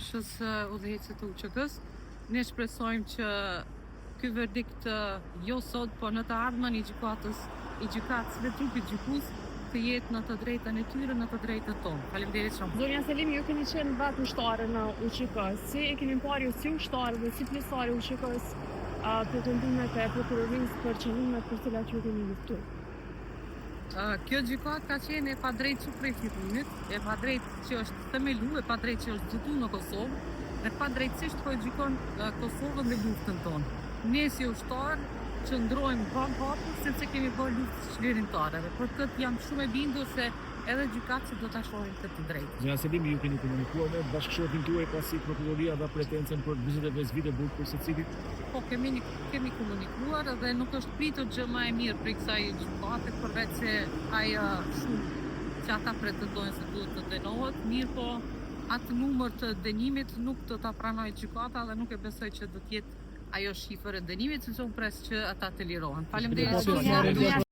Shës udhëheqësit të UÇK-s. Ne shpresojmë që ky verdikt jo sot, por në të ardhmen i gjykatës dhe trupit gjykues të jetë në të drejtën e tyre, në të drejtën tonë. Faleminderit shumë. Zonja Selimi, ju keni qenë vetë ushtare në UÇK. Si e keni parë ju si ushtarë dhe si pjesëtarë UÇK-s pretendimet e prokurorisë për qëllimet për cilat ju keni luftuar? Kjo gjykatë ka qenë e padrejtë që prej fillimit, e padrejtë që është themelu, e padrejtë që është zgjuar në Kosovë, e padrejtësisht po e gjykon Kosovën dhe luftën tonë. Ne si ushtarë qëndrojmë vam hapur sepse kemi bërë luftë çlirimtare. Dhe për këtë jam shumë e bindur se edhe gjykatësit do ta shohin këtë drejtë. Zonja Selimi, ju keni komunikuar me bashkëshortin tuaj pasi prokuroria dha pretencën për 45 vite burg për secilit? Po kemi komunikuar dhe nuk është pritur gjë më e mirë për kësaj gjykate përveç se ajo shumë që ata pretendojnë se duhet të dënohet, mirë po atë numër të dënimit nuk do ta pranojë gjykata dhe nuk e besoj që do të jetë ajo shifër e dënimit, sepse unë pres që ata të lirohen. Faleminderit.